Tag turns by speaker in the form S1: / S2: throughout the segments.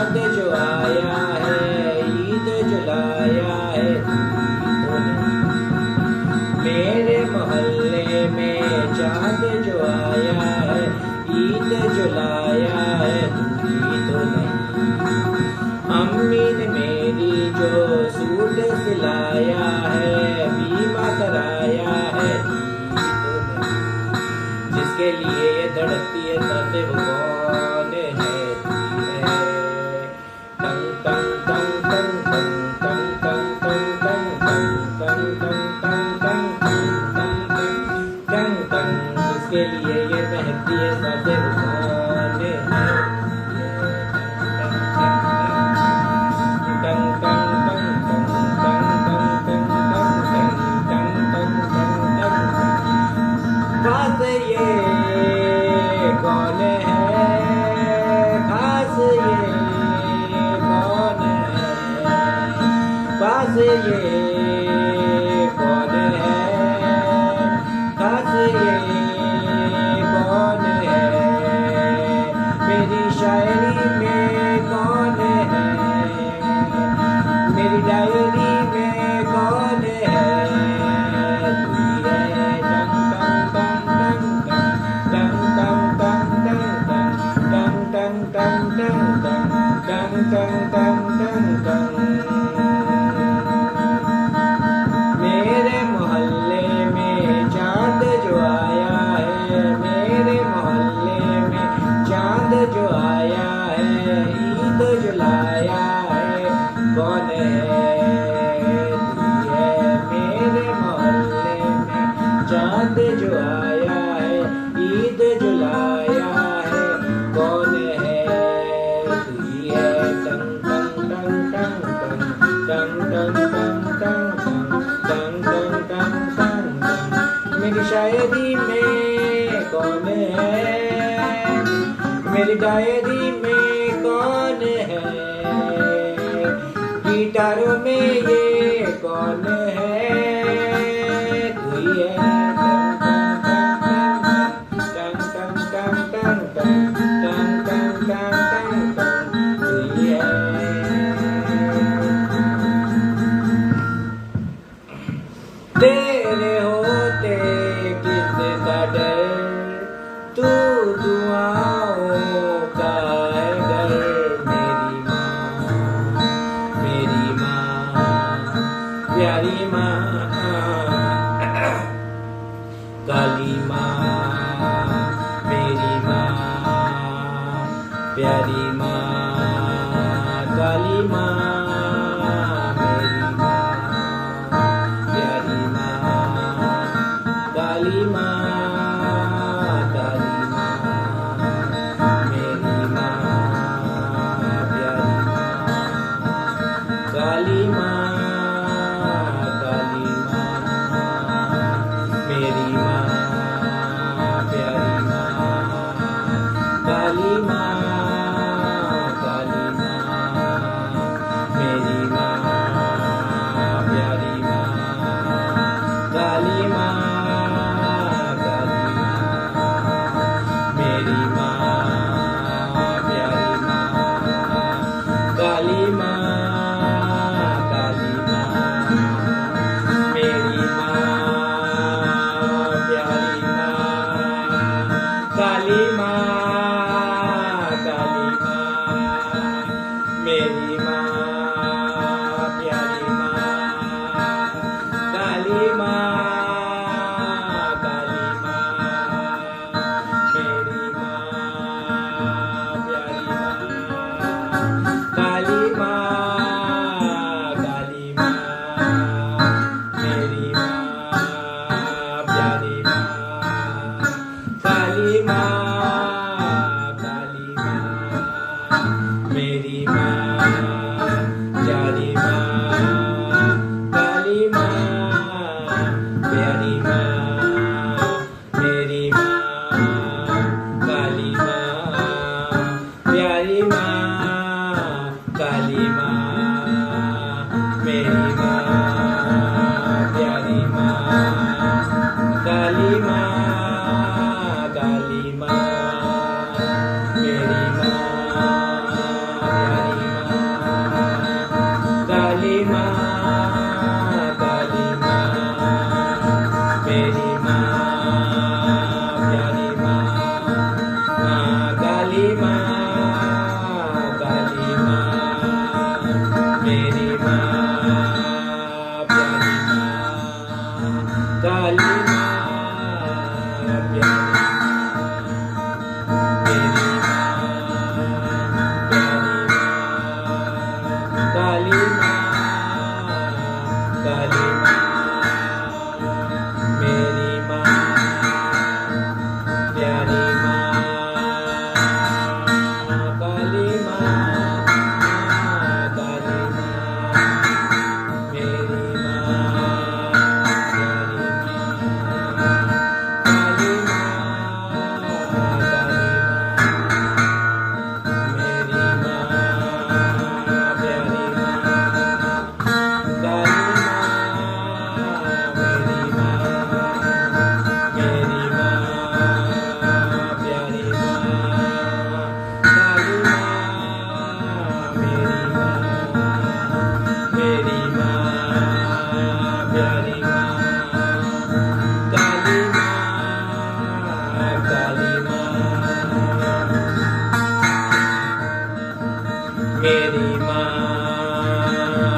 S1: चाँद जो आया है, ईद जो लाया है, तो नहीं। मेरे मोहल्ले में चाँद जो आया है, ईद जो लाया है, तो नहीं। अम्मी ने मेरी जो सूट सिलाया है, बीमा कराया है, तो नहीं। जिसके लिए ये धड़कती है तड़पे वो कौन है? टंग टंग टंग टंग टंग टंग टंग टंग टंग टंग टंग टंग टंग टंग टंग। जिसके लिए ये महकती है तड़पे वो कौन है? खास ये कौन है? खास ये कौन है? खास ये कौन है? खास ये कौन है? मेरी शायरी में कौन है? मेरी डायरी में कौन है? मेरे मोहल्ले में चाँद जो आया है, मेरे मोहल्ले में चाँद जो आया है, ईद जो लाया है, कौन है? तू है। मेरे मोहल्ले में चाँद जो आया है, ईद जो लाया है, कौन है? मेरी शायरी में कौन है? मेरी डायरी में कौन है? गिटारों में ये कौन है? तू ही है। तेरे होते किसका डर, तू दुआओं का है घर। मेरी माँ प्यारी माँ, काली माँ, मेरी माँ प्यारी माँ, काली माँ, काली माँ, काली माँ, मेरी माँ प्यारी माँ, काली माँ, काली माँ, मेरी माँ प्यारी माँ, काली माँ, काली माँ, मेरी माँ प्यारी माँ, काली माँ, काली माँ, काली माँ, मेरी माँ प्यारी माँ, काली माँ, काली माँ, मेरी माँ प्यारी माँ, काली माँ, काली माँ, मेरी माँ प्यारी माँ, काली माँ, काली माँ, मेरी माँ प्यारी माँ, काली माँ, काली माँ, मेरी माँ प्यारी माँ, काली माँ, प्यारी माँ, मेरी माँ काली माँ, प्यारी माँ, काली माँ, मेरी माँ प्यारी माँ, काली माँ, काली माँ। प्यारी माँ काली माँ, काली माँ मेरी माँ प्यारी माँ, काली माँ, काली माँ मेरी माँ प्यारी माँ, काली माँ मेरी माँ, मेरी माँ प्यारी माँ, काली माँ मेरी माँ, मेरी माँ प्यारी माँ, काली माँ, काली माँ मेरी माँ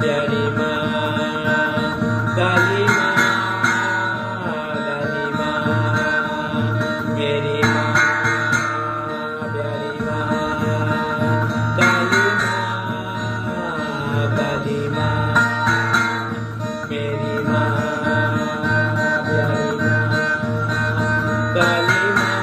S1: प्यारी माँ, काली माँ, काली माँ मेरी माँ प्यारी माँ, काली माँ, काली माँ मेरी माँ प्यारी माँ, काली माँ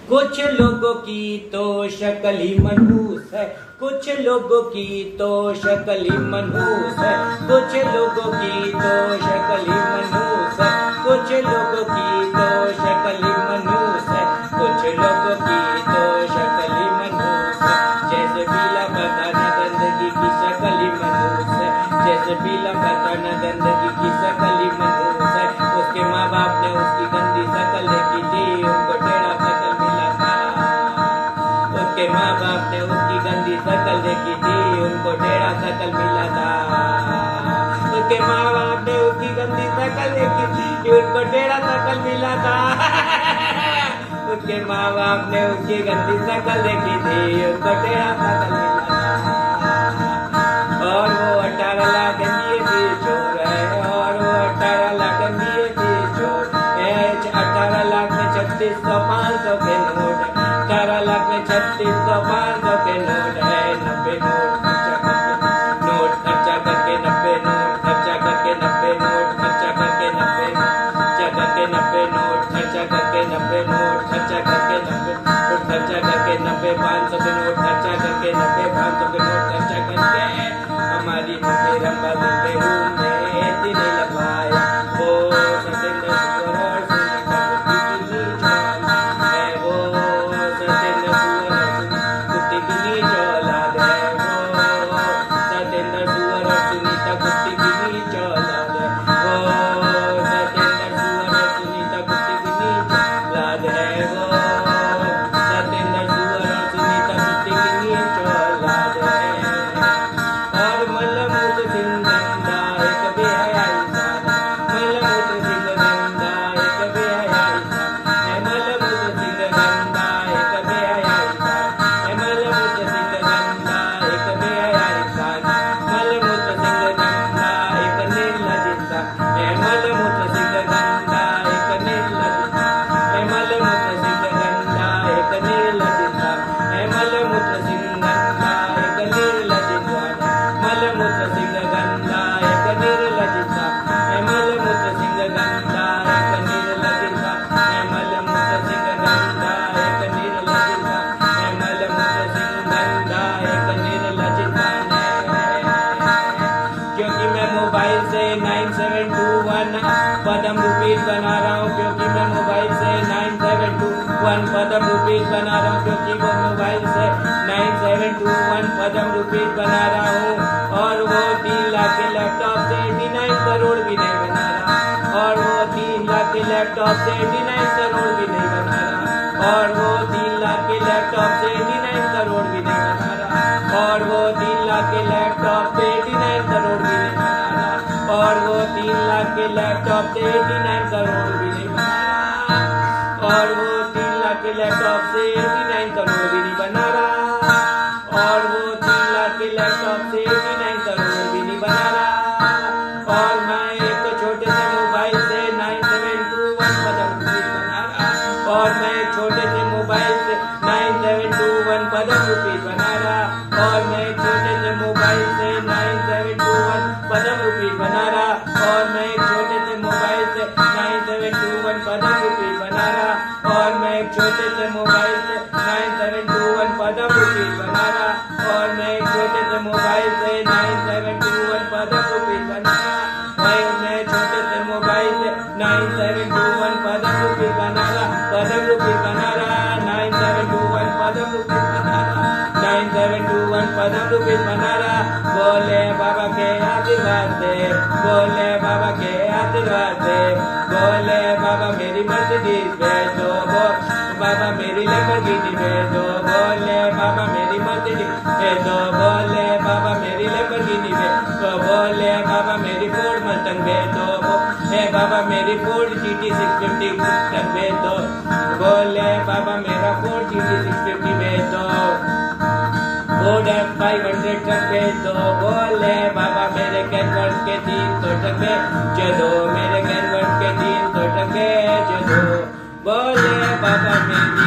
S1: कुछ लोगों की तो शक्ल ही मनहूस है, कुछ लोगों की तो शक्ल ही मनहूस है, कुछ लोगों की तो शक्ल ही मनहूस है, कुछ लोगों की तो शक्ल ही मनहूस है, कुछ लोगों की तो शक्ल ही मनहूस है। जैसे पीला बदन गंदगी की शक्ल ही मनहूस है, जैसे पीला बदन गंदगी की शक्ल ही मनहूस है। उसके माँ बाप ने उसकी गंदी शक्ल देखी थी, उनको टेढ़ा शक्ल मिला था। उसके माँ बाप ने उसकी गंदी शक्ल देखी थी, उनको टेढ़ा शक्ल मिला था। उसके माँ बाप ने उसकी गंदी शक्ल देखी थी, उनको टेढ़ा शक्ल मिला था। उसके माँ बाप ने उसकी गंदी शक्ल देखी थी, उनको टेढ़ा शक्ल मिला था। और वो 18 लाख MBA चोर है, और वो 18 लाख MBA चोर है। 18 लाख में 3600 500 के नोट, 18 लाख में 3600 500 के नोट है। 90 नोट खर्चा करके 90 नोट खर्चा करके 90 नोट खर्चा करके 90 नोट खर्चा करके 90 नोट खर्चा करके 90 नोट खर्चा करके 90 500 के नोट खर्चा करके 90 500 के नोट खर्चा करके हमारी मम्मी रंबा के रूम में दिन लगवाया। वो सतेंद्र सुअर और सुनीता कुत्ती की चौला है, वो सतेंद्र सुअर और कुत्ती की चौला है, वो सतेंद्र सुअर और सुनीता कुत्ती की चौला है, वो सतेंद्र सुअर और सुनीता कुत्ती की चौला है, वो सतेंद्र सुअर और सुनीता कुत्ती की चौला है। और मलमूत्र सिंह गंदा एक बेहयाई इंसान, मलमूत्र सिंह गंदा एक बेहयाई इंसान है, मलमूत्र सिंह गंदा एक बेहयाई इंसान है, मलमूत्र सिंह गंदा एक बेहयाई इंसान है, मलमूत्र सिंह गंदा एक निर्लज इंसान है, मलमूत्र सिंह गंदा एक निर्लज इंसान है, मलमूत्र सिंह गंदा एक निर्लज इंसान है, मलमूत्र सिंह गंदा एक निर्लज इंसान है, मलमूत्र सिंह गंदा एक निर्लज इंसान है, मलमूत्र सिंह गंदा एक निर्लज इंसान है, मलमूत्र सिंह गंदा एक निर्लज इंसान है, मलमूत्र सिंह गंदा एक निर्लज इंसान है। क्योंकि मैं मोबाइल से 9721 पदम रुपीज बना रहा हूँ, क्योंकि मैं मोबाइल से 9721 पदम रुपीज बना रहा हूँ, क्योंकि वो मोबाइल से 9721 पदम रुपीज बना रहा हूँ। और वो 3 लाख के लैपटॉप से 89 करोड़ भी नहीं बना रहा, और वो 3 लाख के लैपटॉप से 89 करोड़ भी नहीं बना रहा, और वो 3 लाख के लैपटॉप से 89 करोड़ भी नहीं बना रहा, और वो 3 लाख के लैपटॉप से 89 करोड़ भी नहीं बना रहा, और वो 3 लाख के लैपटॉप से 89 करोड़ भी नहीं बना रहा, और वो 3 लाख के लैपटॉप से 89 करोड़ भी नहीं बना रहा, और वो 3 लाख के लैपटॉप से 89 करोड़ भी नहीं बना रहा। और मैं एक छोटे से मोबाइल से 9721 पदम रुपीज बना रहा, और मैं एक छोटे से मोबाइल से 9721 पदम रुपीज बना रहा, और मैं एक छोटे से मोबाइल से 9721 पदम रुपीज बना रहा, और मैं एक छोटे से मोबाइल से 9721 पदम रुपीज बना रहा, और मैं एक छोटे से मोबाइल से 9721 पदम रुपीज बना रहा, और मैं एक छोटे से मोबाइल से 9721 पदम रुपीज बना रहा, मैं छोटे से मोबाइल से 9721 पदम रुपीज बना रहा, पदम रुपीज बना रहा, 9721 पदम रुपीज बना रहा, 9721 पदम रुपीज बना रहा। बोले बाबा के आशीर्वाद दे, बोले बाबा के आशीर्वाद दे, बोले बाबा मेरी मर्सिडीज भेज दो, बाबा मेरी लैम्बोर्गिनी भेज दो, बोले बाबा मेरी मर्सिडीज भेज दो, बोले बाबा मेरी लैम्बोर्गिनी भेज दो, बोले बाबा मेरी फोर्ड मस्टंग भेज दो, बाबा मेरी फोर्ड GT 650 ट्रक भेज दो, बोले बाबा मेरा फोर्ड GT 650 भेज दो, फोर्ड F500 ट्रक भेज दो, बोले बाबा मेरे कैनवर्स के 300 ट्रक भेज दो, मेरे कैनवर्स के 300 ट्रक भेज दो, बोले बाबा मेरी